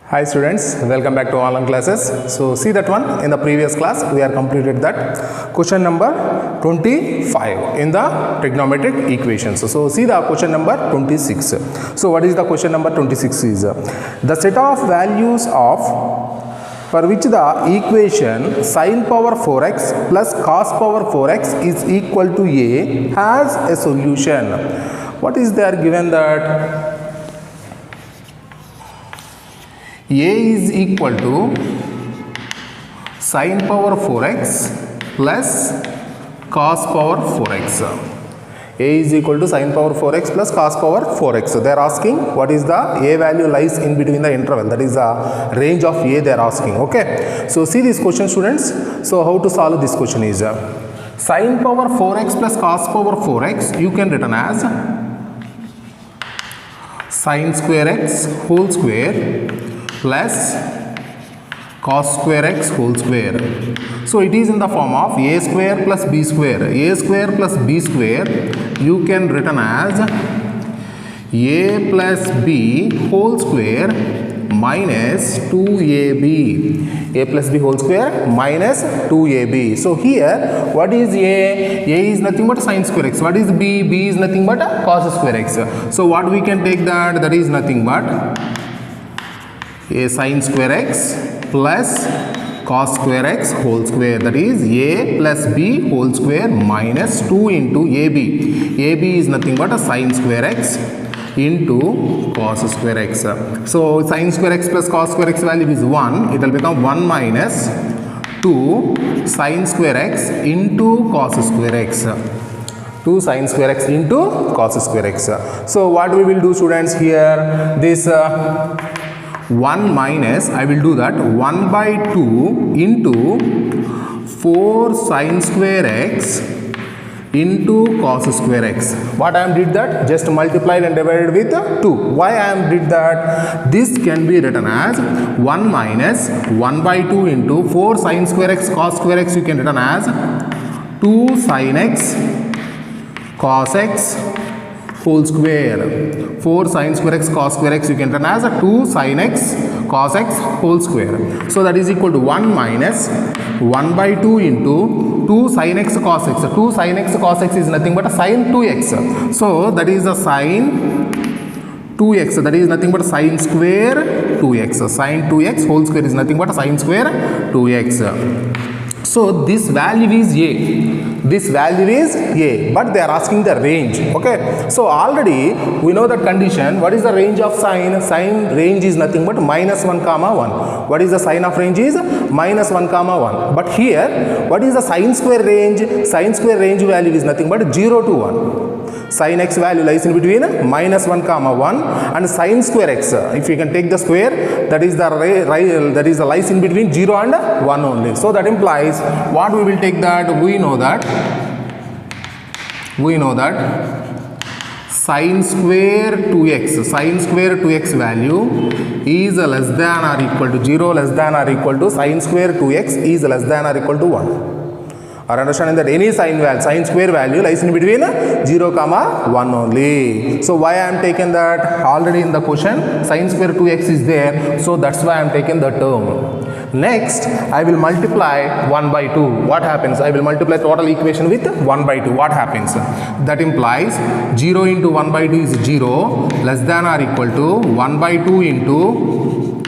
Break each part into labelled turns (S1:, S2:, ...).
S1: Hi students, welcome back to online classes. So see that one in the previous class we are completed that question number 25 in the trigonometric equations. So see the question number 26. So what is the question number 26 is the set of values of for which the equation sin power 4x plus cos power 4x is equal to a has a solution. What is there given that a is equal to sin power 4x plus cos power 4x. A is equal to sin power 4x plus cos power 4x. They are asking what is the a value lies in between the interval, that is the range of a they are asking. Okay. So see this question students. So how to solve this question is sin power 4x plus cos power 4x you can written as sin square x whole square plus cos square x whole square. So it is in the form of a square plus b square. A square plus b square you can written as a plus b whole square minus 2ab. A plus b whole square minus 2ab. So here what is a? A is nothing but sin square x. What is b? B is nothing but cos square x. So what we can take that is nothing but a sin square x plus cos square x whole square, that is a plus b whole square minus 2 into ab. Ab is nothing but a sin square x into cos square x. So sin square x plus cos square x value is 1. It will become 1 minus 2 sin square x into cos square x. 2 sin square x into cos square x. So what we will do students here, this 1 minus, I will do that 1 by 2 into 4 sin square x into cos square x. What I am did that? Just multiplied and divided with 2. Why I am did that? This can be written as 1 minus 1 by 2 into 4 sin square x cos square x you can written as 2 sin x cos x whole square. 4 sin square x cos square x you can written as 2 sin x cos x whole square. So that is equal to 1 minus 1 by 2 into 2 sin x cos x. 2 sin x cos x is nothing but a sin 2x. So that is a sin 2x, that is nothing but a sin square 2x. Sin 2x whole square is nothing but a sin square 2x. So this value is a. This value is a, but they are asking the range. Okay. So already we know that condition. What is the range of sine? Sine range is nothing but minus 1 comma 1. What is the sine of range is minus 1 comma 1. But here what is the sine square range? Sine square range value is nothing but 0 to 1. Sin x value lies in between minus 1 comma 1 and sin square x. If you can take the square, that is the lies in between 0 and 1 only. So that implies what we will take that? We know that sin square 2x value is less than or equal to 0, less than or equal to sin square 2x is less than or equal to 1. Are understanding that any sin square value lies in between 0 comma 1 only. So why I am taking that? Already in the question sin square 2x is there, so that's why I am taking the term. Next I will multiply 1 by 2. What happens? I will multiply total equation with 1 by 2. What happens? That implies 0 into 1 by 2 is 0, less than or equal to 1 by 2 into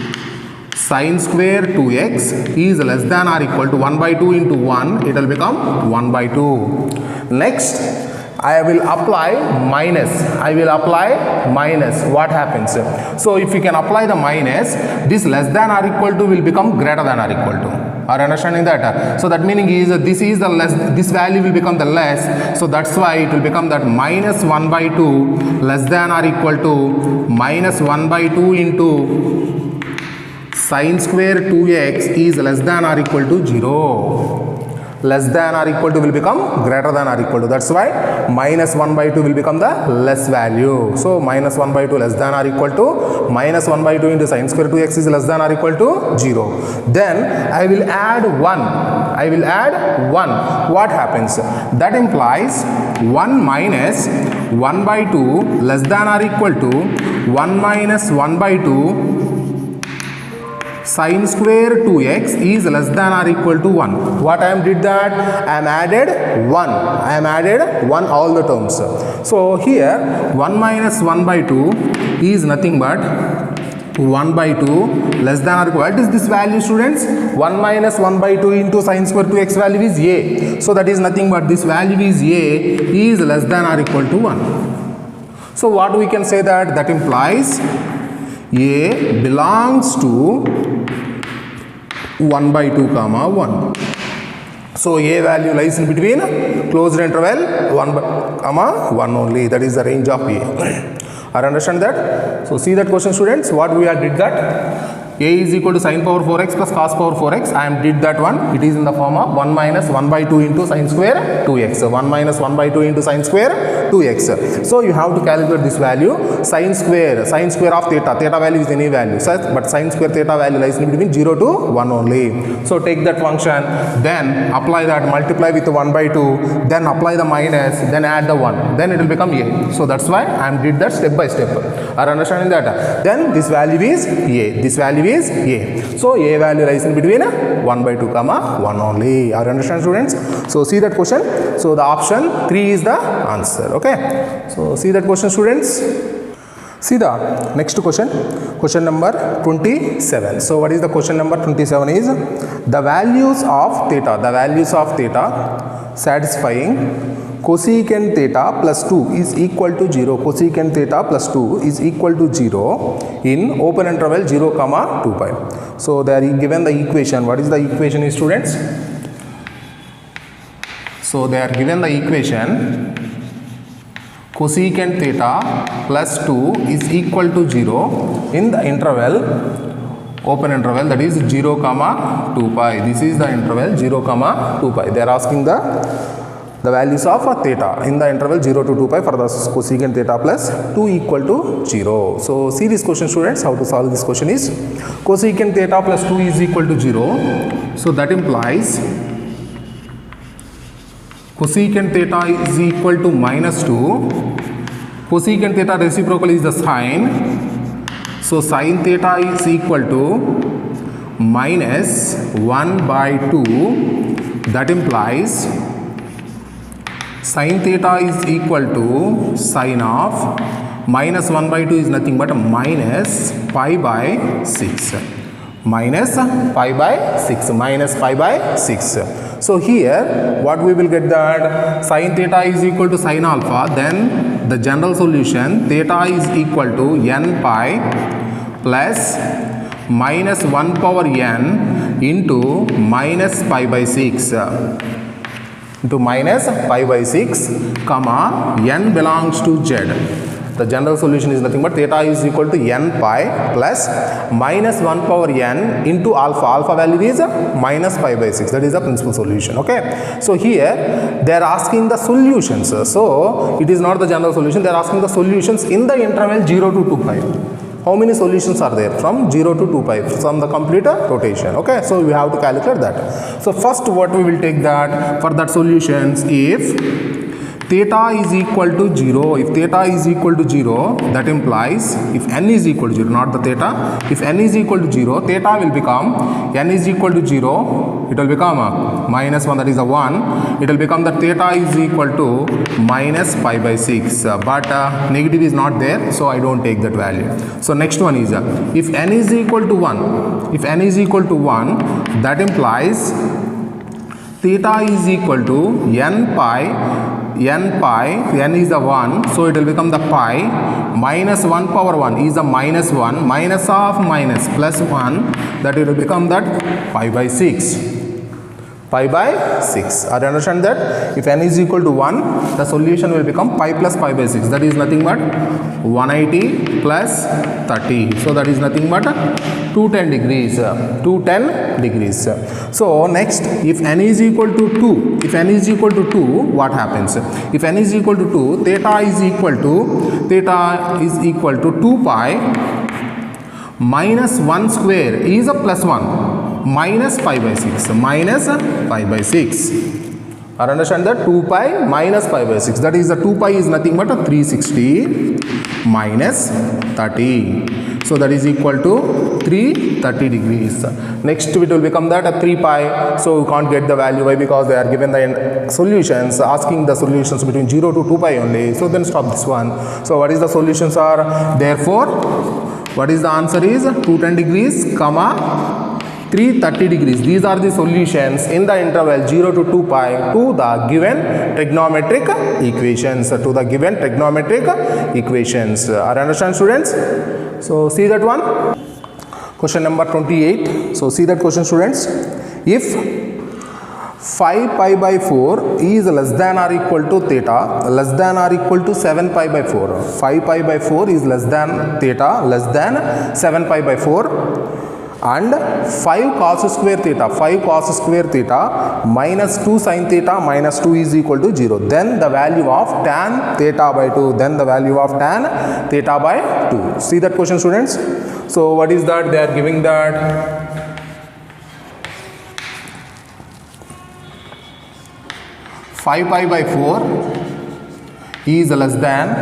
S1: sin square 2x is less than or equal to 1 by 2 into 1, it will become 1 by 2. Next I will apply minus. What happens? So if you can apply the minus, this less than or equal to will become greater than or equal to. Are understanding that? So that meaning is this is the less, this value will become the less, so that's why it will become that minus 1 by 2 less than or equal to minus 1 by 2 into sin square 2x is less than or equal to 0. Less than or equal to will become greater than or equal to. That's why minus 1 by 2 will become the less value. So minus 1 by 2 less than or equal to minus 1 by 2 into sin square 2x is less than or equal to 0. Then I will add 1. What happens? That implies 1 minus 1 by 2 less than or equal to 1 minus 1 by 2 sine square 2x is less than or equal to 1. What I am did that? I am added 1. I am added 1 all the terms. So here 1 minus 1 by 2 is nothing but 1 by 2 less than or equal. What is this value, students? 1 minus 1 by 2 into sine square 2x value is a. So that is nothing but this value is a is less than or equal to 1. So what we can say that implies a belongs to 1 by 2 comma 1. So a value lies in between closed interval 1 comma 1 only. That is the range of a. Are understand that? So see that question, students. What we have did that? A is equal to sine power 4x plus cos power 4x. I am did that one. It is in the form of 1 minus 1 by 2 into sine square 2x. So 1 minus 1 by 2 into sine square 2x. So you have to calculate this value. Sine square of theta. Theta value is any value. But sine square theta value lies in between 0 to 1 only. So take that function. Then apply that. Multiply with 1 by 2. Then apply the minus. Then add the 1. Then it will become a. So that's why I am did that step by step. Are understanding that? Then this value is a. This value is a. So a value lies in between 1 by 2 comma 1 only. Are you understand, students? So see that question. So the option 3 is the answer. Okay. So see that question, students. See the next question. Question number 27. So what is the question number 27 is the values of theta. The values of theta satisfying cosecant theta plus 2 is equal to 0. Cosecant theta plus 2 is equal to 0 in open interval 0 comma 2 pi. So they are given the equation. What is the equation, students? So they are given the equation cosecant theta plus 2 is equal to 0 in the interval open interval, that is 0 comma 2 pi. This is the interval 0 comma 2 pi. They are asking the values of theta in the interval 0 to 2 pi for the cosecant theta plus 2 equal to 0. So see this question, students. How to solve this question is cosecant theta plus 2 is equal to 0. So that implies cosecant theta is equal to minus 2. Cosecant theta reciprocal is the sine. So sine theta is equal to minus 1 by 2. That implies sin theta is equal to sine of minus 1 by 2 is nothing but minus pi by 6. Minus pi by 6. Minus pi by 6. So here what we will get that sin theta is equal to sine alpha. Then the general solution theta is equal to n pi plus minus 1 power n into minus pi by 6. Into minus pi by 6 comma n belongs to z. The general solution is nothing but theta is equal to n pi plus minus 1 power n into alpha. Alpha value is minus pi by 6. That is the principal solution. Okay. So here they are asking the solutions. So it is not the general solution. They are asking the solutions in the interval 0 to 2 pi. How many solutions are there? From 0 to 2 pi from the complete rotation. Okay. So we have to calculate that. So first what we will take that for that solutions, if theta is equal to 0, if theta is equal to 0, that implies if n is equal to 0, not the theta, if n is equal to 0, theta will become n is equal to 0, it will become minus 1, that is a 1, it will become that theta is equal to minus pi by 6, but negative is not there, so I don't take that value. So next one is if n is equal to 1, if n is equal to 1, that implies theta is equal to n pi, n is the 1, so it will become the pi minus 1 power 1 is the minus 1, minus of minus plus 1, that it will become that pi by 6. Pi by 6. Are you understand that? If n is equal to 1, the solution will become pi plus pi by 6. That is nothing but 180 plus 30. So that is nothing but 210 degrees. 210 degrees. So next, if n is equal to 2, if n is equal to 2, what happens? If n is equal to 2, theta is equal to 2 pi minus 1 square is a plus 1. Minus pi by 6, minus pi by 6, Or understand that 2 pi minus pi by 6. That is the 2 pi is nothing but a 360 minus 30. So that is equal to 330 degrees. Next it will become that a 3 pi. So we can't get the value. Why? Because they are given the solutions, asking the solutions between 0 to 2 pi only. So then stop this one. So what is the solutions are? Therefore, what is the answer is 210 degrees, comma 330 degrees. These are the solutions in the interval 0 to 2 pi to the given trigonometric equations. Are understand, students? So see that one. Question number 28. So see that question, students. If 5 pi by 4 is less than or equal to theta less than or equal to 7 pi by 4. 5 pi by 4 is less than theta less than 7 pi by 4. And 5 cos square theta minus 2 sin theta minus 2 is equal to 0. Then the value of tan theta by 2. See that question, students? So what is that? They are giving that 5 pi by 4 is less than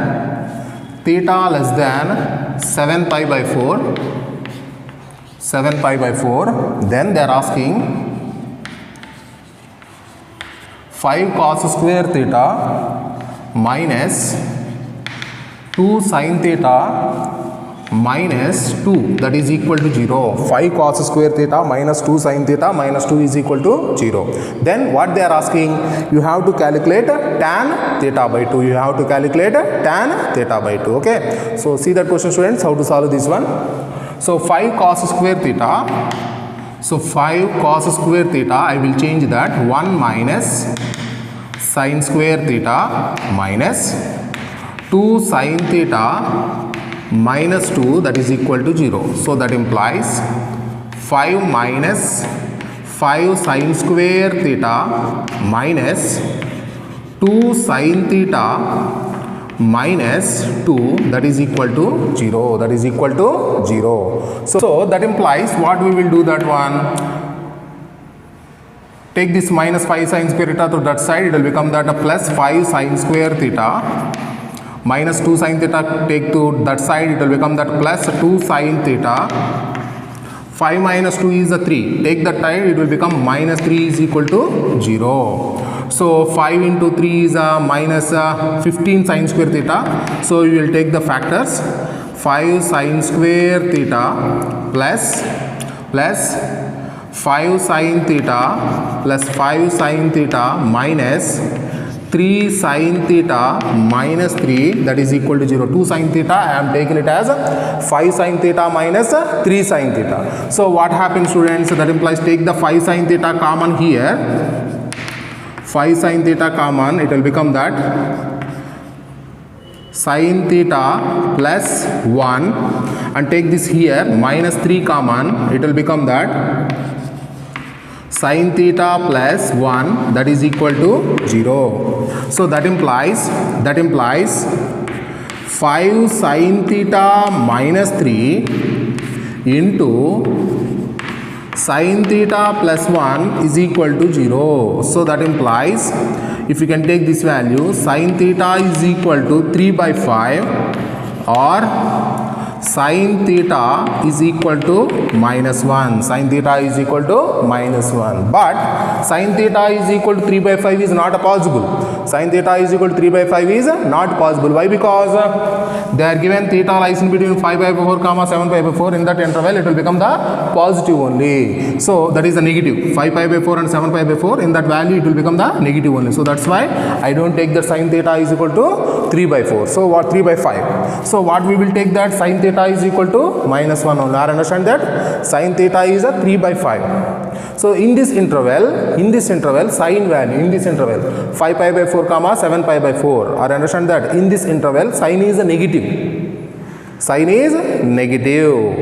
S1: theta less than 7 pi by 4. Then they are asking 5 cos square theta minus 2 sin theta minus 2, that is equal to 0. 5 cos square theta minus 2 sin theta minus 2 is equal to 0. Then what they are asking, you have to calculate tan theta by 2. Okay. So see that question, students, how to solve this one. So 5 cos square theta. I will change that 1 minus sin square theta minus 2 sin theta minus 2, that is equal to 0. So that implies 5 minus 5 sin square theta minus 2 sin theta minus 2, that is equal to 0. So that implies what we will do that one. Take this minus 5 sin square theta to that side, it will become that a plus 5 sin square theta minus 2 sin theta, take to that side, it will become that plus 2 sin theta. 5 minus 2 is a 3. Take that side, it will become minus 3 is equal to 0. So 5 into 3 is a minus 15 sin square theta. So you will take the factors 5 sin square theta plus 5 sin theta plus 5 sin theta minus 3 sin theta minus 3, that is equal to 0. 2 sin theta, I am taking it as 5 sin theta minus 3 sin theta. So what happens, students? That implies take the 5 sin theta common here. 5 sin theta common, it will become that sin theta plus 1, and take this here minus 3 common, it will become that sin theta plus 1, that is equal to 0. So that implies 5 sin theta minus 3 into sin theta plus 1 is equal to 0. So that implies, if you can take this value, sin theta is equal to 3 by 5 or sin theta is equal to minus 1. But sin theta is equal to 3 by 5 is not possible. Sin theta is equal to 3 by 5 is not possible. Why? Because they are given theta lies in between 5 by 4 comma 7 pi by 4. In that interval it will become the positive only. So that is the negative. 5 pi by 4 and 7 pi by 4, in that value it will become the negative only. So that's why I don't take that sin theta is equal to 3 by 4. So what 3 by 5. So what we will take that sin theta is equal to minus 1 only. I understand that sin theta is a 3 by 5. So in this interval sin value, in this interval 5 pi by 4 comma 7 pi by 4, I understand that in this interval sin is a negative.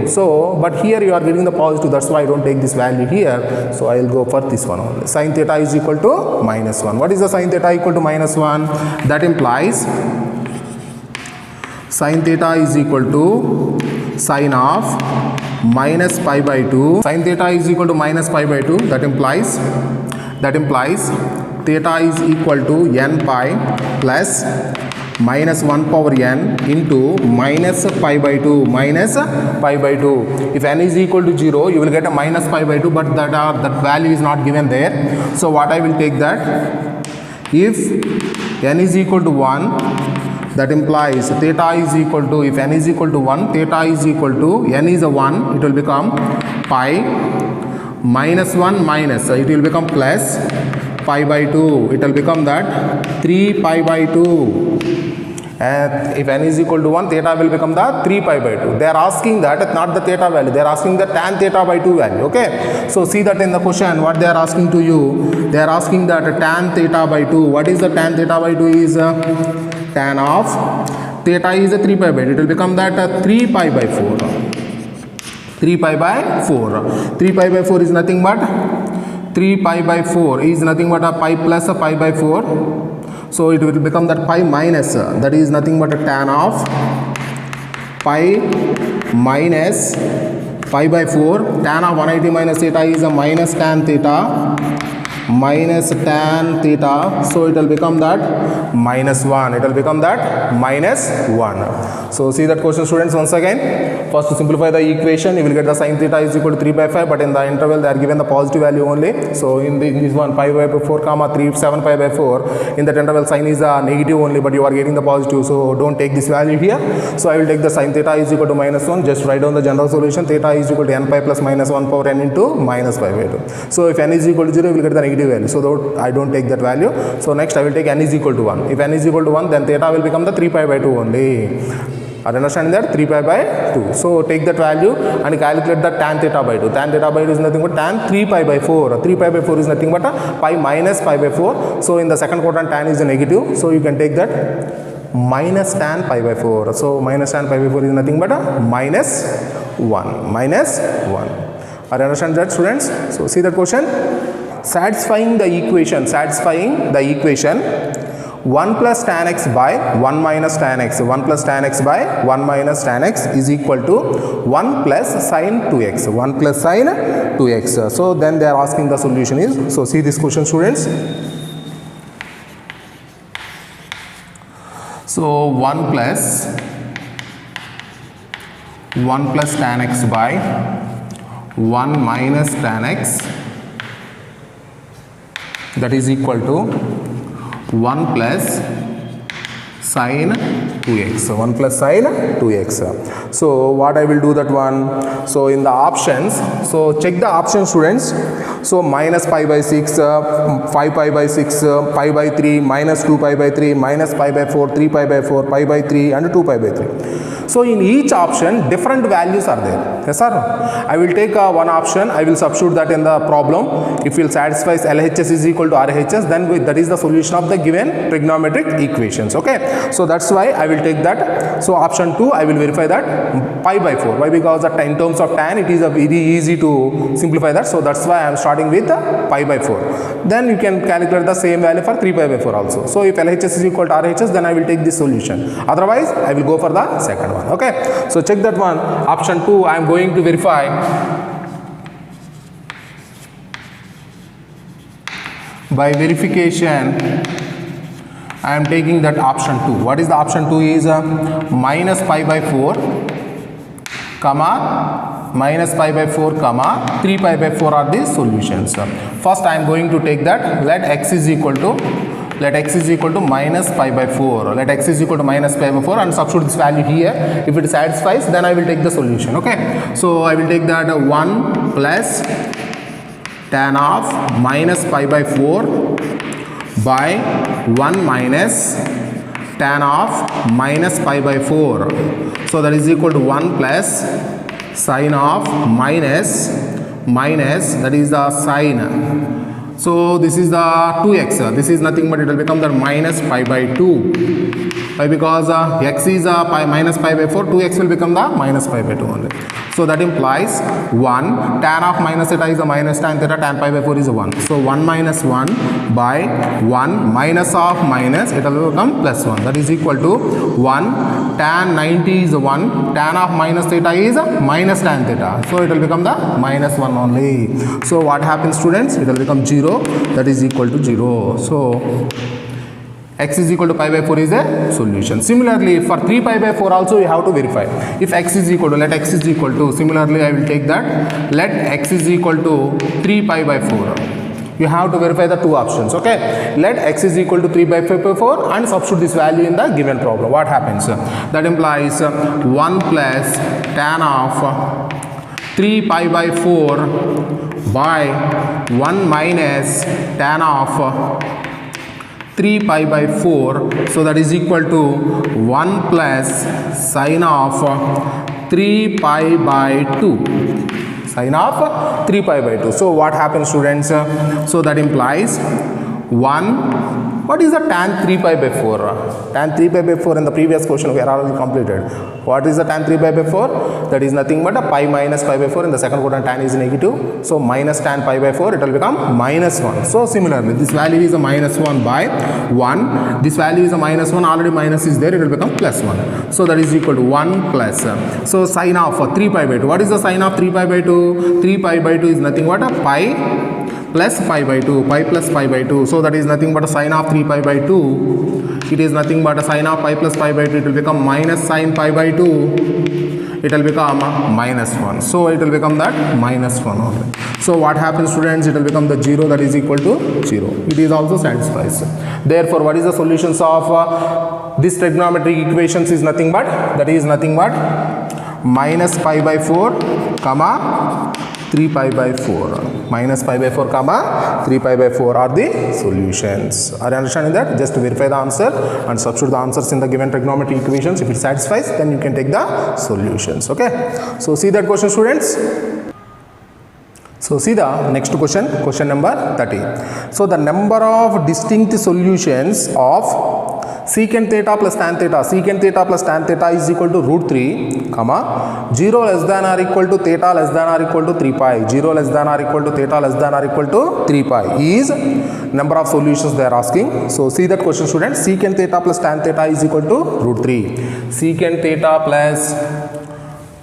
S1: So but here you are getting the positive, that's why I don't take this value here. So I will go for this one only. Sin theta is equal to minus 1. What is the sin theta equal to minus 1? That implies sin theta is equal to sin of minus pi by 2. Sin theta is equal to minus pi by 2. That implies theta is equal to n pi plus minus 1 power n into minus pi by 2 minus pi by 2. If n is equal to 0, you will get a minus pi by 2, but that value is not given there. So what I will take that, if n is equal to 1, that implies theta is equal to, if n is equal to 1, theta is equal to, n is a 1, it will become pi minus 1 minus, it will become plus pi by 2, it will become that 3 pi by 2. And if n is equal to 1, theta will become the 3 pi by 2. They are asking that, not the theta value, they are asking the tan theta by 2 value. Okay, so see that in the question what they are asking to you. They are asking that tan theta by 2. What is the tan theta by 2 is tan of theta is a 3 pi by 2. It will become that 3 pi by 4. 3 pi by 4. 3 pi by 4 is nothing but 3 pi by 4 is nothing but a pi plus a pi by 4. So it will become that pi minus, that is nothing but a tan of pi minus pi by 4. Tan of 180 minus theta is a minus tan theta minus tan theta. So it will become that minus 1. It will become that minus 1. So see that question, students, once again. First, to simplify the equation, you will get the sin theta is equal to 3 by 5, but in the interval they are given the positive value only. So in this one, pi by 4 comma 3 7 pi by 4, in that interval sin is a negative only, but you are getting the positive, so don't take this value here. So I will take the sin theta is equal to minus 1. Just write down the general solution. Theta is equal to n pi plus minus 1 power n into minus pi by 2. So if n is equal to 0, you will get the negative value. So I don't take that value. So next I will take n is equal to 1. If n is equal to 1, then theta will become the 3 pi by 2 only. Are you understanding that? 3 pi by 2. So take that value and calculate the tan theta by 2. Tan theta by 2 is nothing but tan 3 pi by 4. 3 pi by 4 is nothing but pi minus pi by 4. So in the second quadrant tan is a negative. So you can take that minus tan pi by 4. So minus tan pi by 4 is nothing but minus 1. Minus 1. Are you understand that, students? So see that question. Satisfying the equation. 1 plus tan x by 1 minus tan x. 1 plus tan x by 1 minus tan x is equal to 1 plus sin 2x. 1 plus sin 2x. So then they are asking the solution is. So see this question, students. So 1 plus tan x by 1 minus tan x, that is equal to 1 plus sin 2x. 1 plus sin 2x. So what I will do that one. So in the options, so check the options, students. So minus pi by 6, 5 pi by 6, pi by 3, minus 2 pi by 3, minus pi by 4, 3 pi by 4, pi by 3 and 2 pi by 3. So in each option different values are there. Yes sir. I will take one option, I will substitute that in the problem. If it satisfies LHS is equal to RHS, then that is the solution of the given trigonometric equations. Okay. So that's why I will take that. So option 2, I will verify that pi by 4. Why? Because in terms of tan it is very easy to simplify that. So that's why I am starting with pi by 4. Then you can calculate the same value for 3 pi by 4 also. So if LHS is equal to RHS, then I will take this solution. Otherwise I will go for the second one. Okay. So check that one. Option 2, I am going to verify by verification. I am taking that option 2. What is the option 2 is minus pi by 4 comma minus pi by 4 comma 3 pi by 4 are the solutions. First I am going to take that, let x is equal to minus pi by 4. Let x is equal to minus pi by 4 and substitute this value here. If it satisfies, then I will take the solution. Okay. So I will take that 1 plus tan of minus pi by 4 by 1 minus tan of minus pi by 4. So that is equal to 1 plus sine of minus that is the sine. So this is the 2x. This is nothing but it will become the minus pi by 2. Why? Because x is pi minus pi by 4, 2x will become the minus pi by 2 only. So that implies 1 tan of minus theta is a minus tan theta, tan pi by 4 is a 1. So 1 minus 1 by 1 minus of minus, it will become plus 1. That is equal to 1 tan 90 is 1, tan of minus theta is minus tan theta. So it will become the minus 1 only. So what happens, students? It will become 0, that is equal to 0. So x is equal to pi by 4 is a solution. Similarly, for 3 pi by 4 also you have to verify. If x is equal to, let x is equal to, similarly I will take that, let x is equal to 3 pi by 4. You have to verify the two options, okay? Let x is equal to 3 by 5 by 4 and substitute this value in the given problem. What happens? That implies 1 plus tan of 3 pi by 4 by 1 minus tan of 3 pi by 4, so that is equal to 1 plus sine of 3 pi by 2, sine of 3 pi by 2. So what happens, students? So that implies 1, what is the tan 3 pi by 4? Tan 3 pi by 4 in the previous question we are already completed. What is the tan 3 pi by 4? That is nothing but a pi minus pi by 4. In the second quadrant tan is negative. So minus tan pi by 4, it will become minus 1. So similarly, this value is a minus 1 by 1. This value is a minus 1, already minus is there, it will become plus 1. So that is equal to 1 plus. So sine of 3 pi by 2. What is the sine of 3 pi by 2? 3 pi by 2 is nothing but a pi plus pi by 2, pi plus pi by 2. So that is nothing but a sine of 3 pi by 2. It is nothing but a sine of pi plus pi by 2. It will become minus sine pi by 2. It will become minus 1. So it will become that minus 1 only. So what happens, students? It will become the 0, that is equal to 0. It is also satisfies. Therefore, what is the solutions of this trigonometric equations is nothing but, that is nothing but minus pi by 4, comma 3 pi by 4. Minus pi by 4 comma 3 pi by 4 are the solutions. Are you understanding that? Just verify the answer and substitute the answers in the given trigonometric equations. If it satisfies, then you can take the solutions. Okay. So see that question, students. So see the next question, question number 30. So the number of distinct solutions of secant theta plus tan theta, secant theta plus tan theta is equal to root 3, comma 0 less than or equal to theta less than or equal to 3 pi, 0 less than or equal to theta less than or equal to 3 pi is number of solutions they are asking. So see that question, students. Secant theta plus tan theta is equal to root 3. Secant theta plus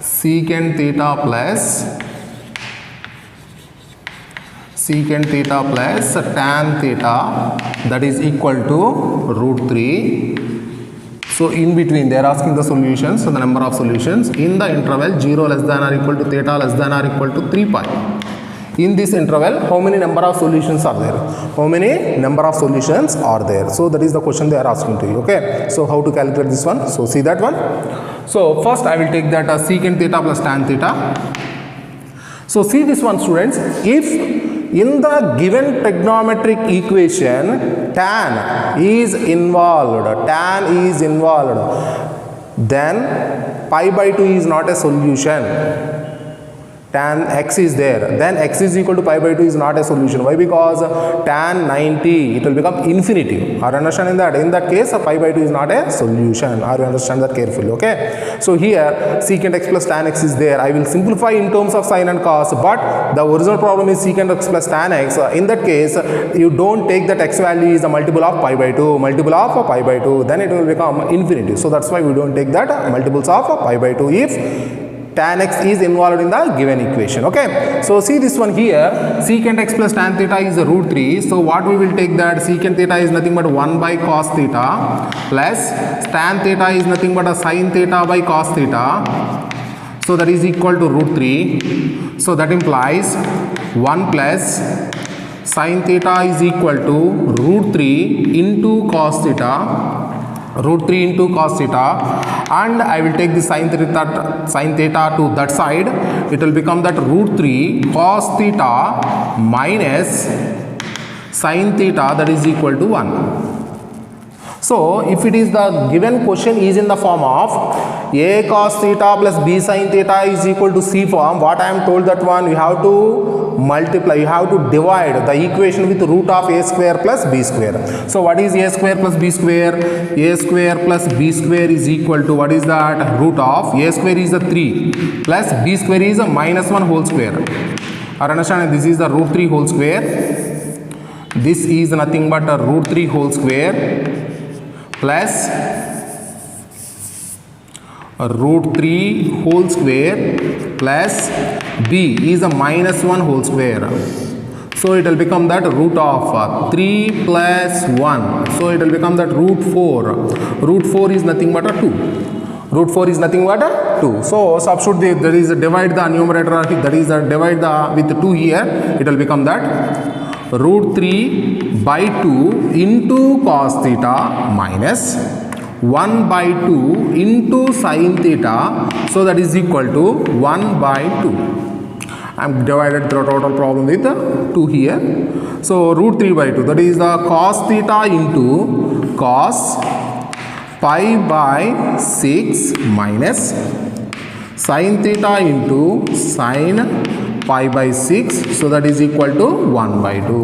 S1: secant theta plus tan theta, that is equal to root 3. So in between they are asking the solutions, so the number of solutions in the interval 0 less than or equal to theta less than or equal to 3 pi. In this interval, how many number of solutions are there? How many number of solutions are there? So that is the question they are asking to you. Okay. So how to calculate this one? So see that one. So first I will take that secant theta plus tan theta. So see this one, students. If in the given trigonometric equation tan is involved, then pi by 2 is not a solution. Tan x is there, then x is equal to pi by 2 is not a solution. Why? Because tan 90, it will become infinitive. Are you understanding that? In that case, pi by 2 is not a solution. Are you understand that carefully? Okay. So here secant x plus tan x is there. I will simplify in terms of sine and cos, but the original problem is secant x plus tan x. In that case, you don't take that x value is a multiple of pi by 2, then it will become infinitive. So that's why we don't take that multiples of pi by 2 if tan x is involved in the given equation. Okay. So see this one here, secant x plus tan theta is a root 3. So what we will take that secant theta is nothing but 1 by cos theta plus tan theta is nothing but a sin theta by cos theta. So that is equal to root 3. So that implies 1 plus sin theta is equal to root 3 into cos theta. Root 3 into cos theta, and I will take the sin theta to that side. It will become that root 3 cos theta minus sin theta, that is equal to 1. So if it is the given question is in the form of a cos theta plus b sin theta is equal to C form, what I am told that one, you have to multiply, you have to divide the equation with root of a square plus b square. So what is a square plus b square? A square plus b square is equal to, what is that? Root of a square is the 3 plus b square is a minus 1 whole square. Are understanding? This is the root 3 whole square. This is nothing but a root 3 whole square plus root 3 whole square plus b is a minus 1 whole square. So it will become that root of 3 plus 1. So it will become that root 4. Root 4 is nothing but a 2. Root 4 is nothing but a 2. So substitute that is divide the numerator, that is divide the with 2 here. It will become that root 3 by 2 into cos theta minus 1 by 2 into sin theta. So that is equal to 1 by 2. I am divided the total problem with 2 here. So root 3 by 2, that is the cos theta into cos pi by 6 minus sin theta into sin pi by 6. So that is equal to 1 by 2.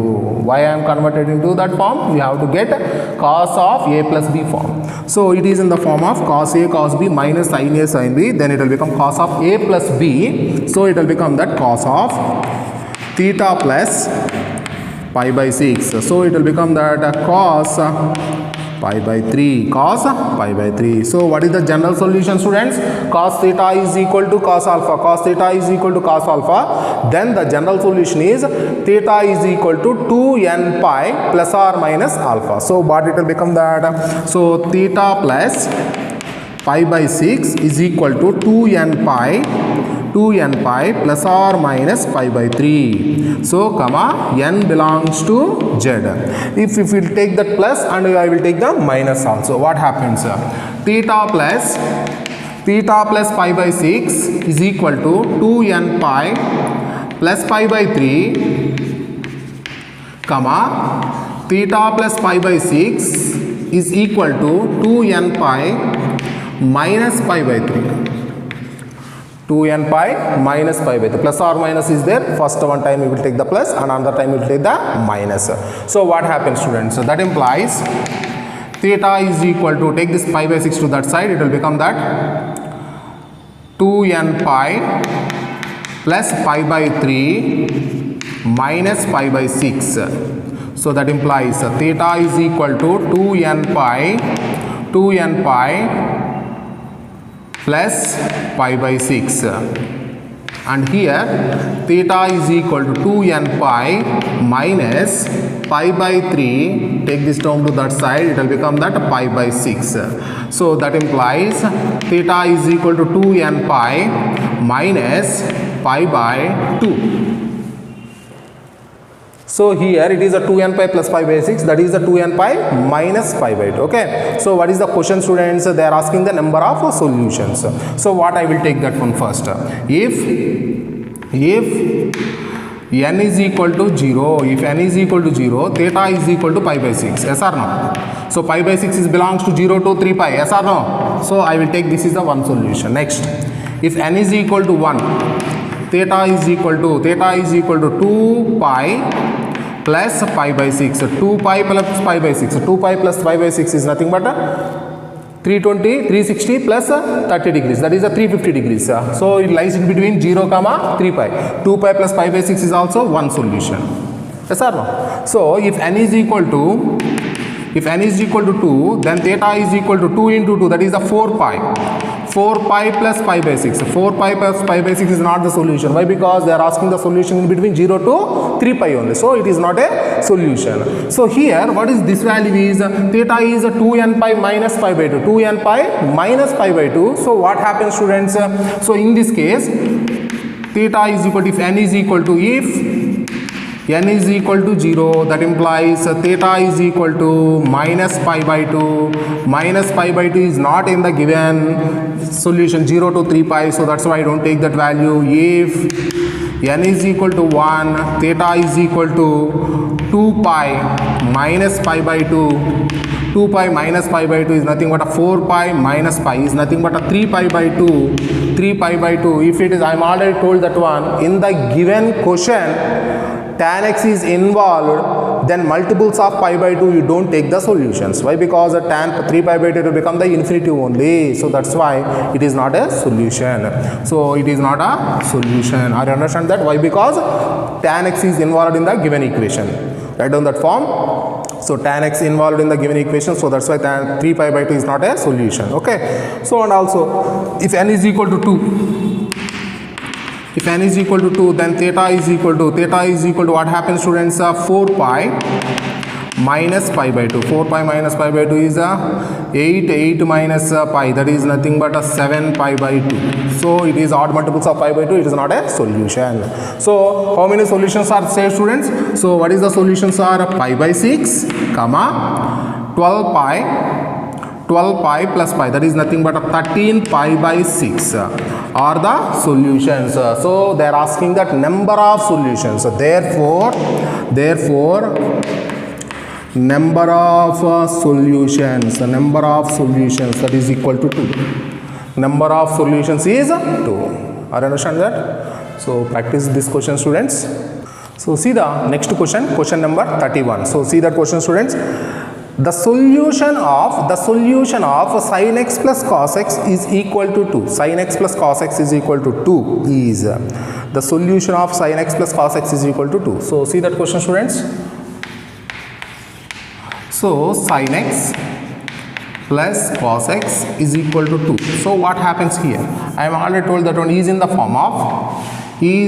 S1: Why I am converted into that form? We have to get cos of a plus b form. So it is in the form of cos a cos b minus sin a sin b. Then it will become cos of a plus b. So it will become that cos of theta plus pi by 6. So it will become that cos pi by 3. Cos pi by 3. So what is the general solution, students? Cos theta is equal to cos alpha. Cos theta is equal to cos alpha. Then the general solution is theta is equal to 2n pi plus or minus alpha. So what it will become that? So theta plus pi by 6 is equal to 2n pi plus or minus pi by 3. So comma n belongs to z. If we take that plus and I will take the minus also, what happens? Theta plus pi by 6 is equal to 2n pi plus pi by 3 comma theta plus pi by 6 is equal to 2n pi minus pi by 3. 2n pi minus pi by 3. Plus or minus is there. First one time we will take the plus and another time we will take the minus. So what happens, students? So that implies theta is equal to, take this pi by 6 to that side, it will become that 2n pi plus pi by 3 minus pi by 6. So that implies theta is equal to 2n pi plus pi by 6, and here theta is equal to 2n pi minus pi by 3, take this term to that side, it will become that pi by 6. So that implies theta is equal to 2n pi minus pi by 2. So here it is a 2n pi plus pi by 6, that is a 2n pi minus pi by 2. Okay. So what is the question, students? They are asking the number of solutions. So what I will take that one first. If n is equal to 0, if n is equal to 0, theta is equal to pi by 6. Yes or no? So pi by 6 is belongs to 0 to 3 pi. Yes or no? So I will take, this is the one solution. Next, if n is equal to 1, theta is equal to 2 pi plus pi by 6. 2 pi plus pi by 6. 2 pi plus pi by 6 is nothing but 360 plus 30 degrees. That is a 350 degrees. So it lies in between 0 comma 3 pi. 2 pi plus pi by 6 is also one solution. Yes or no? So if n is equal to 2, then theta is equal to 2 into 2, that is the 4 pi. 4 pi plus pi by 6. 4 pi plus pi by 6 is not the solution. Why? Because they are asking the solution in between 0 to 3 pi only. So it is not a solution. So here what is this value is? Theta is 2n pi minus pi by 2. 2n pi minus pi by 2. So what happens, students? So in this case, theta is equal to, if n is equal to, n is equal to 0, that implies theta is equal to minus pi by 2. Minus pi by 2 is not in the given solution 0 to 3 pi, so that's why I don't take that value. If n is equal to 1, theta is equal to 2 pi minus pi by 2. 2 pi minus pi by 2 is nothing but a 4 pi minus pi is nothing but a 3 pi by 2. 3 pi by 2. If it is, I am already told that one, in the given question, tan x is involved, then multiples of pi by 2 you don't take the solutions. Why? Because tan 3 pi by 2 will become the infinitive only. So that's why it is not a solution. So it is not a solution. Are you understand that? Why? Because tan x is involved in the given equation. Write down that form. So tan x involved in the given equation. So that's why tan 3 pi by 2 is not a solution. Okay. So and also if n is equal to 2. If n is equal to 2, then theta is equal to what happens, students? 4 pi minus pi by 2. 4 pi minus pi by 2 is 8 minus pi, that is nothing but a 7 pi by 2. So it is odd multiples of pi by 2, it is not a solution. So how many solutions are saved, students? So what is the solutions are? Pi by 6, comma 12 pi plus pi, that is nothing but a 13 pi by 6 are the solutions. So they are asking that number of solutions. So therefore number of solutions that is equal to 2. Number of solutions is 2. Are you understand that? So practice this question, students. So see the next question, question number 31. So see that question, students. The solution of sin x plus cos x is equal to 2. Sin x plus cos x is equal to 2 is the solution of sin x plus cos x is equal to 2. So see that question, students. So sin x plus cos x is equal to 2. So what happens here? I have already told that one is in the form of a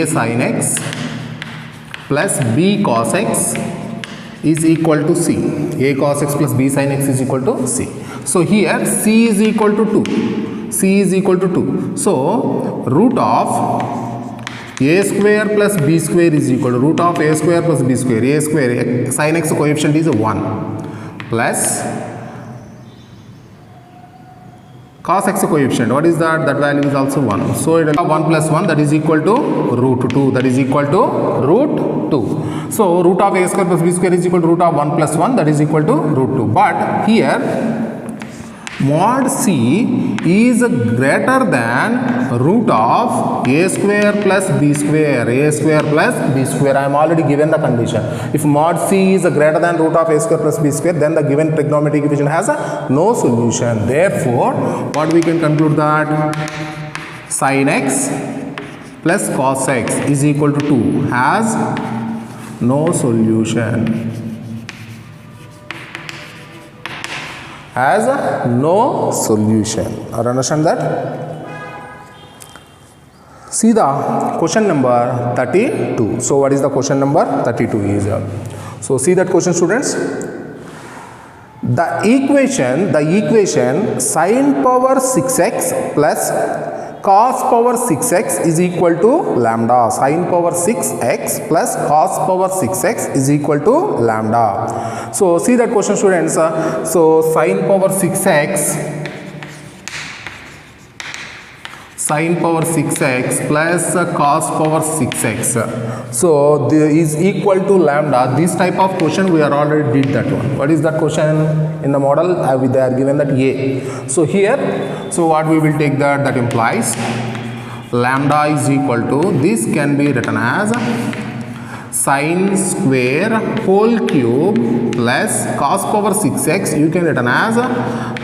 S1: sin x plus b cos x is equal to c. A cos x plus b sin x is equal to c. So here c is equal to 2. C is equal to 2. So root of a square plus b square is equal to root of a square plus b square. A square sin x coefficient is 1 plus cos x coefficient. What is that? That value is also 1. So it will have 1 plus 1, that is equal to root 2. That is equal to root 2. So root of a square plus b square is equal to root of 1 plus 1, that is equal to root 2. But here mod c is greater than root of a square plus b square. A square plus b square. I am already given the condition. If mod c is greater than root of a square plus b square, then the given trigonometric equation has no solution. Therefore, what we can conclude that sin x plus cos x is equal to 2 has no solution. Has no solution. Understand that? See the question number 32. So what is the question number 32 is? So see that question, students. The equation sin power 6x plus cos power 6x is equal to lambda. Sin power 6x plus cos power 6x is equal to lambda. So see that question, students. So sin power 6x plus cos power 6x. So is equal to lambda. This type of question we are already did that one. What is that question in the model? They are given that a. So here, so what we will take that implies lambda is equal to, this can be written as sin square whole cube plus cos power 6x, you can written as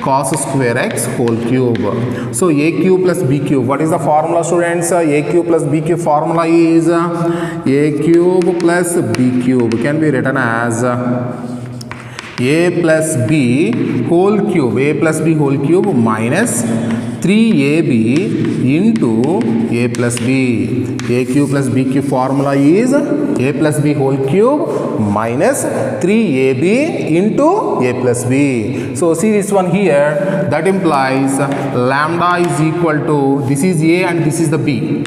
S1: cos square x whole cube. So a cube plus b cube. What is the formula, students? A cube plus b cube formula is a cube plus b cube can be written as a plus b whole cube minus 3ab into a plus b. A cube plus b cube formula is a plus b whole cube minus 3ab into a plus b. So see this one here, that implies lambda is equal to, this is a and this is the b.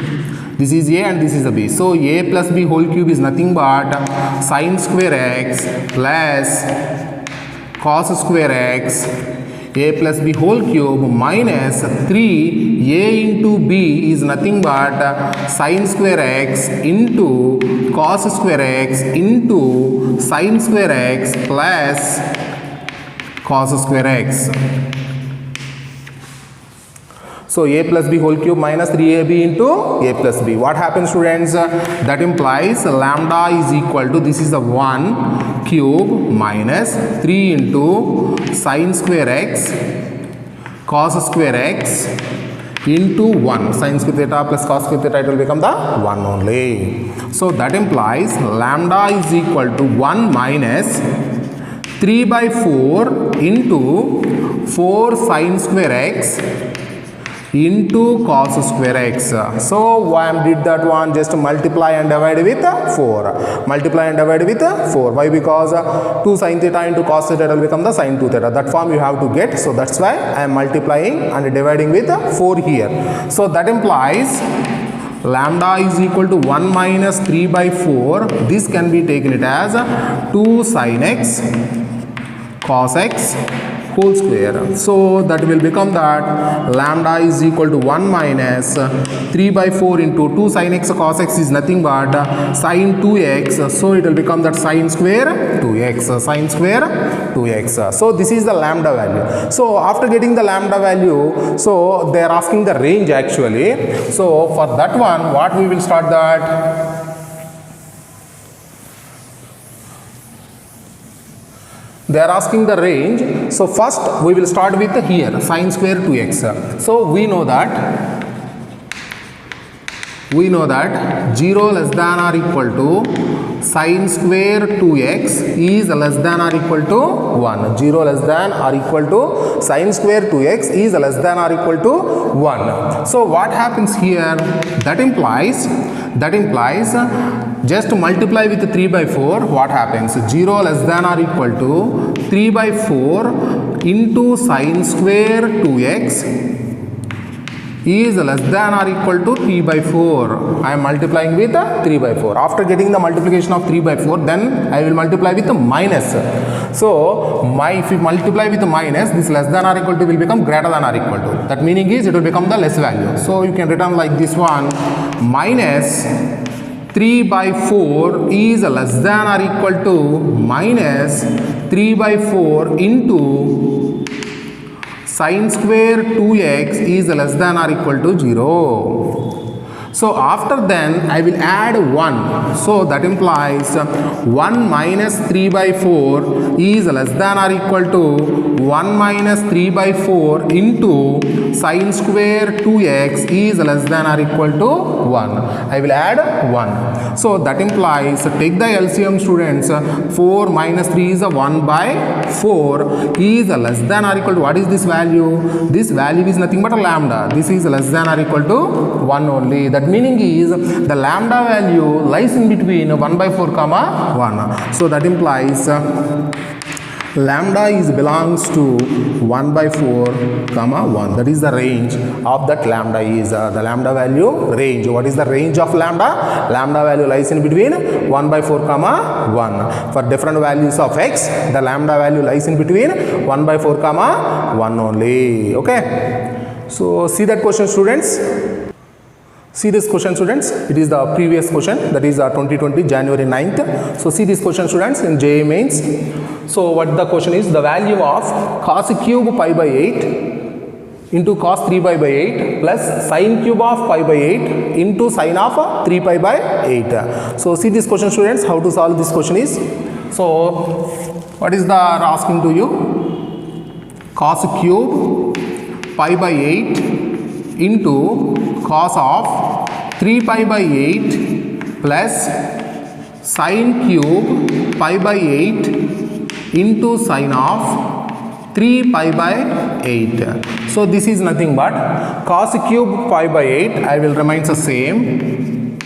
S1: This is a and this is the b. So a plus b whole cube is nothing but sin square x plus cos square x a plus b whole cube minus 3a into b is nothing but sin square x into cos square x into sin square x plus cos square x. So a plus b whole cube minus 3ab into a plus b. What happens, students? That implies lambda is equal to, this is the 1 cube minus 3 into sin square x cos square x into 1. Sin square theta plus cos square theta, it will become the 1 only. So that implies lambda is equal to 1 minus 3 by 4 into 4 sin square x into cos square x. So I did that one, just multiply and divide with 4. Multiply and divide with 4. Why? Because 2 sin theta into cos theta will become the sin 2 theta. That form you have to get. So that's why I am multiplying and dividing with 4 here. So that implies lambda is equal to 1 minus 3 by 4. This can be taken it as 2 sin x cos x whole square. So that will become that lambda is equal to 1 minus 3 by 4 into 2 sin x cos x is nothing but sin 2x. So it will become that sin square 2x, sin square 2x. So this is the lambda value. So after getting the lambda value, so they are asking the range actually. So for that one, what we will start that? They are asking the range. So first we will start with here sin square 2x. So we know that 0 less than or equal to sin square 2x is less than or equal to 1. 0 less than or equal to sin square 2x is less than or equal to 1. So what happens here? That implies just multiply with 3 by 4. What happens? 0 less than or equal to 3 by 4 into sin square 2x is less than or equal to 3 by 4. I am multiplying with 3 by 4. After getting the multiplication of 3 by 4, then I will multiply with minus. So if you multiply with minus, this less than or equal to will become greater than or equal to. That meaning is it will become the less value. So you can written like this one, minus 3 by 4 is less than or equal to minus 3 by 4 into sin square 2x is less than or equal to 0. So after then I will add 1. So that implies 1 minus 3 by 4 is less than or equal to 1 minus 3 by 4 into sin square 2x is less than or equal to 1. I will add 1. So that implies, take the LCM, students. 4 minus 3 is 1 by 4 is less than or equal to, what is this value? This value is nothing but a lambda. This is less than or equal to 1 only. That meaning is the lambda value lies in between 1 by 4 comma 1. So that implies lambda is belongs to 1 by 4 comma 1. That is the range of that lambda is the lambda value range. What is the range of lambda? Lambda value lies in between 1 by 4 comma 1. For different values of x, the lambda value lies in between 1 by 4 comma 1 only. Okay. So see that question, students. See this question, students. It is the previous question, that is 2020 January 9th. So see this question, students, in JEE Mains. So what the question is, the value of cos cube pi by 8 into cos 3 pi by 8 plus sin cube of pi by 8 into sin of 3 pi by 8. So see this question, students, how to solve this question is. So what is the asking to you? Cos cube pi by 8 into cos of 3 pi by 8 plus sin cube pi by 8 into sin of 3 pi by 8. So this is nothing but cos cube pi by 8. I will remain the same.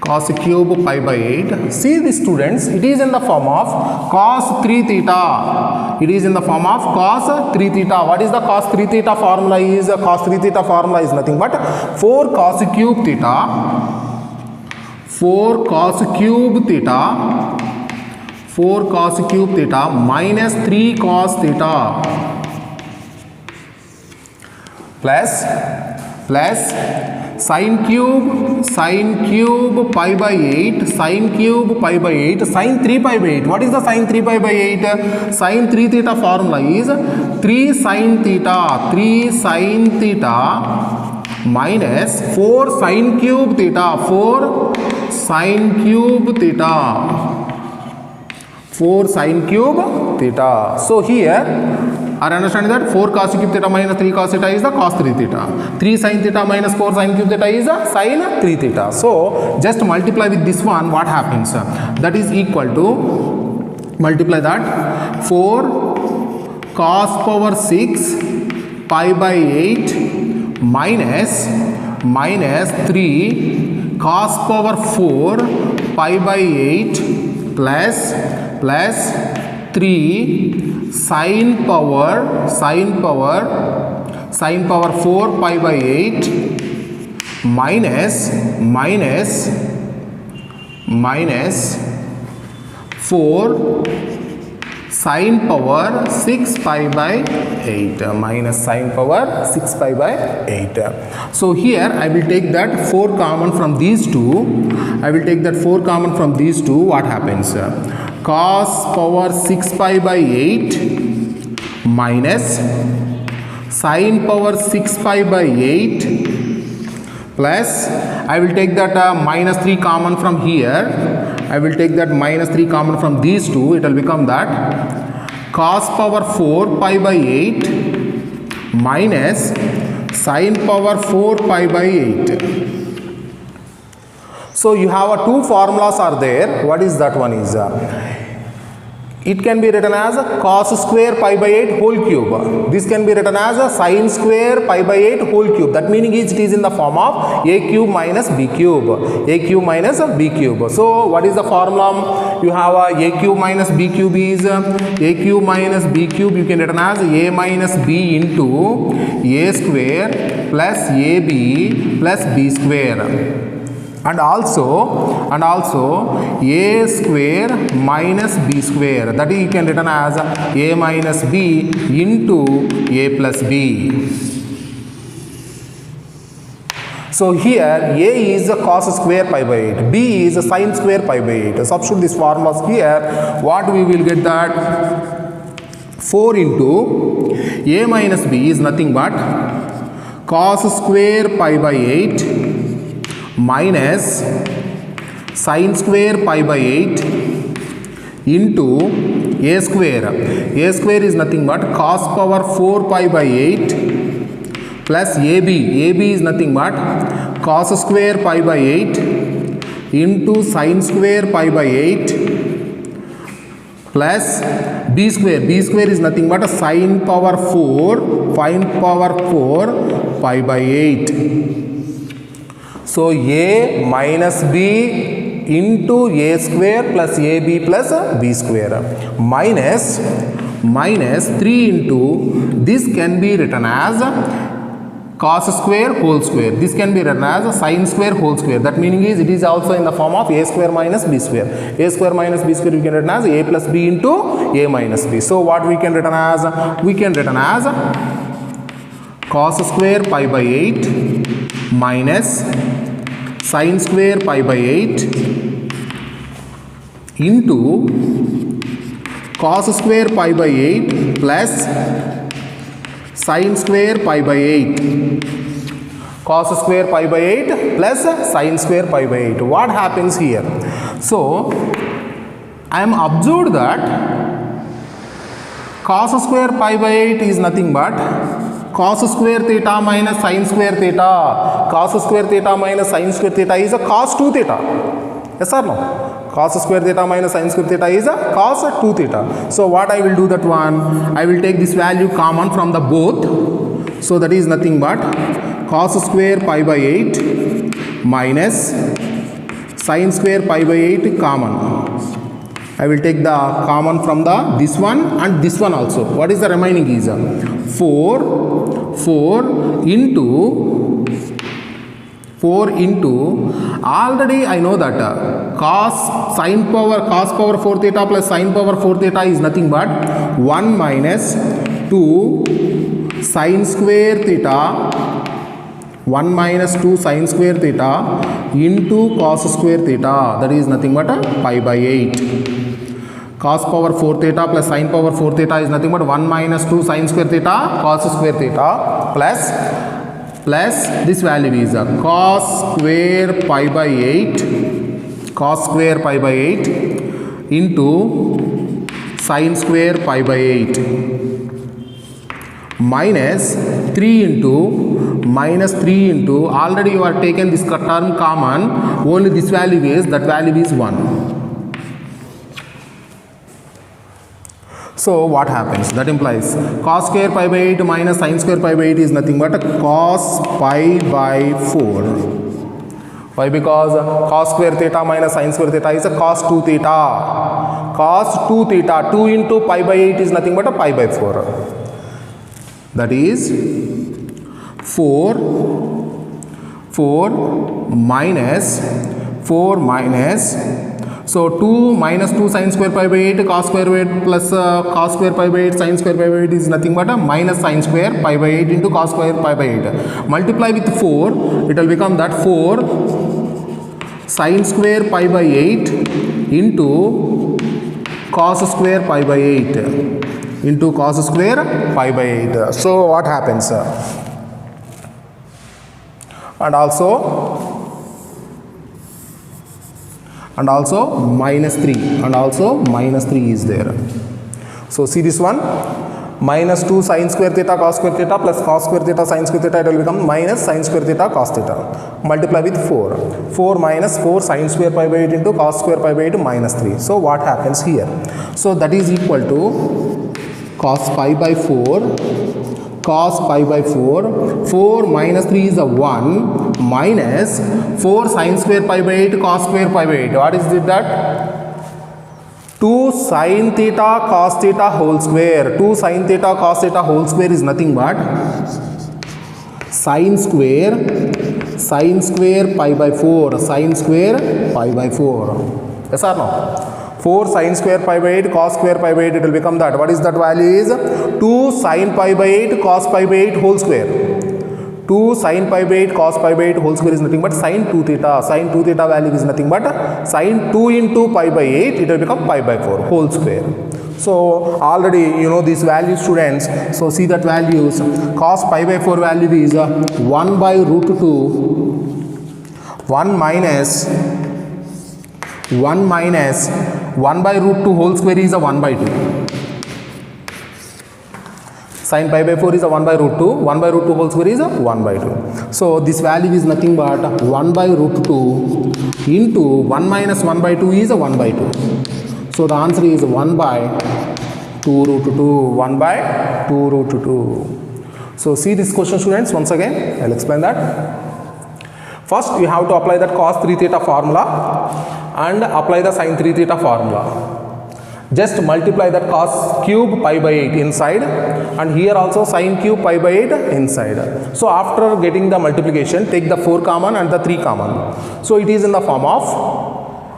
S1: Cos cube pi by 8. See this, students, it is in the form of cos 3 theta. It is in the form of cos 3 theta. What is the cos 3 theta formula is? Cos 3 theta formula is nothing but 4 cos cube theta. 4 cos cube theta. 4 cos cube theta minus 3 cos theta plus sine cube pi by 8, sine cube pi by 8, sine 3 pi by 8. What is the sine 3 pi by 8? Sine 3 theta formula is 3 sine theta minus 4 sine cube theta, 4 sine cube theta. So here, are you understanding that 4 cos cube theta minus 3 cos theta is the cos 3 theta. 3 sin theta minus 4 sin cube theta is the sin 3 theta. So just multiply with this one, what happens? That is equal to, multiply that, 4 cos power 6 pi by 8 minus 3 cos power 4 pi by 8 plus 3 sin power 4 pi by 8 minus 4 sin power 6 pi by 8, minus sin power 6 pi by 8. So here I will take that 4 common from these two. What happens? Cos power 6 pi by 8 minus sin power 6 pi by 8 plus, I will take that minus 3 common from here. These two. It will become that cos power 4 pi by 8 minus sin power 4 pi by 8. So you have two formulas are there. What is that one is? It can be written as cos square pi by 8 whole cube. This can be written as sin square pi by 8 whole cube. That meaning is it is in the form of a cube minus b cube. So what is the formula? You have a cube minus b cube is you can written as a minus b into a square plus ab plus b square. And also a square minus b square, that is you can written as a minus b into a plus b. So here a is a cos square pi by 8, b is a sin square pi by 8. Substitute these formulas here. What we will get? That 4 into a minus b is nothing but cos square pi by 8 minus sin square pi by 8 into a square. A square is nothing but cos power 4 pi by 8 plus ab. Ab is nothing but cos square pi by 8 into sin square pi by 8 plus b square. B square is nothing but sin power 4 pi by 8. So a minus b into a square plus ab plus b square minus 3 into, this can be written as cos square whole square. This can be written as sin square whole square. That meaning is it is also in the form of a square minus b square. A square minus b square we can written as a plus b into a minus b. So what we can written as? We can written as cos square pi by 8 minus sin square pi by 8 into cos square pi by 8 plus sin square pi by 8. Cos square pi by 8 plus sin square pi by 8. What happens here? So I am observed that cos square pi by 8 is nothing but cos square theta minus sin square theta. Cos square theta minus sin square theta is a cos 2 theta. Yes or no? Cos square theta minus sin square theta is a cos 2 theta. So what I will do that one? I will take this value common from the both. So that is nothing but cos square pi by 8 minus sin square pi by 8 common. I will take the common from the this one and this one also. What is the remaining is 4 into already I know that cos power 4 theta plus sin power 4 theta is nothing but 1 minus 2 sin square theta 1 minus 2 sin square theta into cos square theta, that is nothing but pi by 8. Cos power 4 theta plus sin power 4 theta is nothing but 1 minus 2 sin square theta cos square theta plus this value is cos square pi by 8 into sin square pi by 8 minus 3 into already you are taken this term common, only this value is, that value is 1. So what happens? That implies cos square pi by 8 minus sin square pi by 8 is nothing but cos pi by 4. Why? Because cos square theta minus sin square theta is a cos 2 theta. Cos 2 theta, 2 into pi by 8 is nothing but a pi by 4. That is 4 minus, so 2 minus 2 sin square pi by 8 cos square by 8 plus cos square pi by 8 sin square pi by 8 is nothing but a minus sin square pi by 8 into cos square pi by 8. Multiply with 4, it will become that 4 sin square pi by 8 into cos square pi by 8 into cos square pi by 8. So what happens? And also minus 3 is there. So see this one, minus 2 sin square theta cos square theta plus cos square theta sin square theta, it will become minus sin square theta cos theta. Multiply with 4 minus 4 sin square pi by 8 into cos square pi by 8 minus 3. So what happens here? So that is equal to cos pi by 4 4 minus 3 is a 1 minus 4 sin square pi by 8 cos square pi by 8. What is that? 2 sin theta cos theta whole square. 2 sin theta cos theta whole square is nothing but sin square pi by 4. Yes or no? 4 sin square pi by 8 cos square pi by 8, it will become that. What is that value is? 2 sin pi by 8 cos pi by 8 whole square. 2 sin pi by 8 cos pi by 8 whole square is nothing but sin 2 theta. Sin 2 theta value is nothing but sin 2 into pi by 8, it will become pi by 4 whole square. So already you know these values, students. So see that values. Cos pi by 4 value is 1 by root 2 1 minus 1 by root 2 whole square is a 1 by 2. Sin pi by 4 is a 1 by root 2. 1 by root 2 whole square is a 1 by 2. So this value is nothing but 1 by root 2 into 1 minus 1 by 2 is a 1 by 2. So the answer is 1 by 2 root 2. 1 by 2 root 2. So see this question, students, once again. I'll explain that. First you have to apply that cos 3 theta formula and apply the sin 3 theta formula. Just multiply that cos cube pi by 8 inside and here also sin cube pi by 8 inside. So after getting the multiplication, take the 4 common and the 3 common. So it is in the form of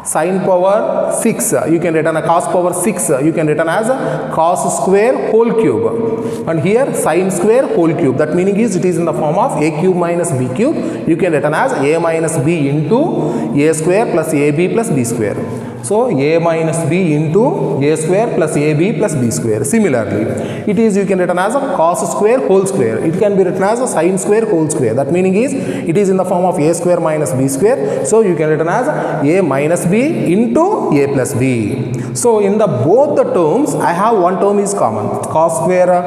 S1: sin power 6, you can written a cos power 6, you can written as a cos square whole cube, and here sin square whole cube. That meaning is it is in the form of a cube minus b cube, you can written as a minus b into a square plus ab plus b square. So a minus b into a square plus ab plus b square. Similarly, it is you can written as a cos square whole square, it can be written as a sin square whole square. That meaning is it is in the form of a square minus b square, so you can written as a minus b into a plus b. So in the both the terms I have one term is common, cos square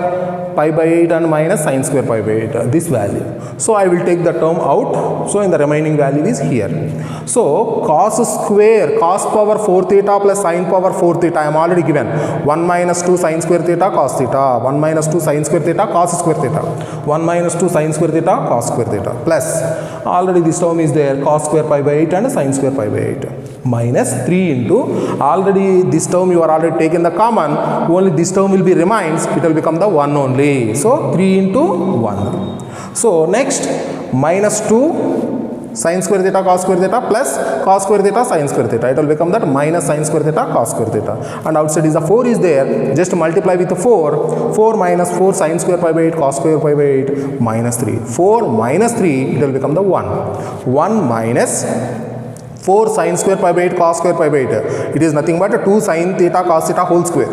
S1: pi by 8 and minus sin square pi by 8, this value. So I will take the term out, so in the remaining value is here. So cos square, cos power 4 theta plus sin power 4 theta, I am already given 1 minus 2 sin square theta cos theta, 1 minus 2 sin square theta cos square theta, 1 minus 2 sin square theta cos square theta, plus already this term is there, cos square pi by 8 and sin square pi by 8, minus 3 into, already this term you are already taken the common, only this term will be remains, it will become the 1 only. So 3 into 1. So next minus 2 sin square theta cos square theta plus cos square theta sin square theta. It will become that minus sin square theta cos square theta. And outside is the 4 is there. Just multiply with the 4. 4 minus 4 sin square pi by 8 cos square pi by 8 minus 3. 4 minus 3, it will become the 1. 1 minus 4 sin square pi by 8 cos square pi by 8. It is nothing but 2 sin theta cos theta whole square.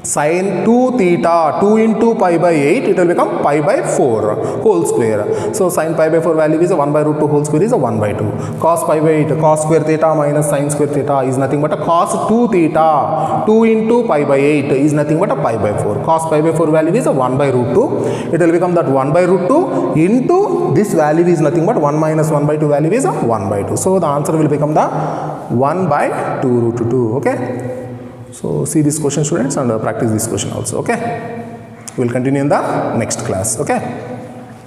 S1: Sin 2 theta, 2 into pi by 8, it will become pi by 4 whole square. So sin pi by 4 value is a 1 by root 2 whole square is a 1 by 2. Cos pi by 8, cos square theta minus sin square theta is nothing but a cos 2 theta. 2 into pi by 8 is nothing but a pi by 4. Cos pi by 4 value is a 1 by root 2. It will become that 1 by root 2 into this value is nothing but 1 minus 1 by 2 value is a 1 by 2. So the answer will become the 1 by 2 root 2. Okay. So see this question, students, and practice this question also. Okay, we will continue in the next class. Okay.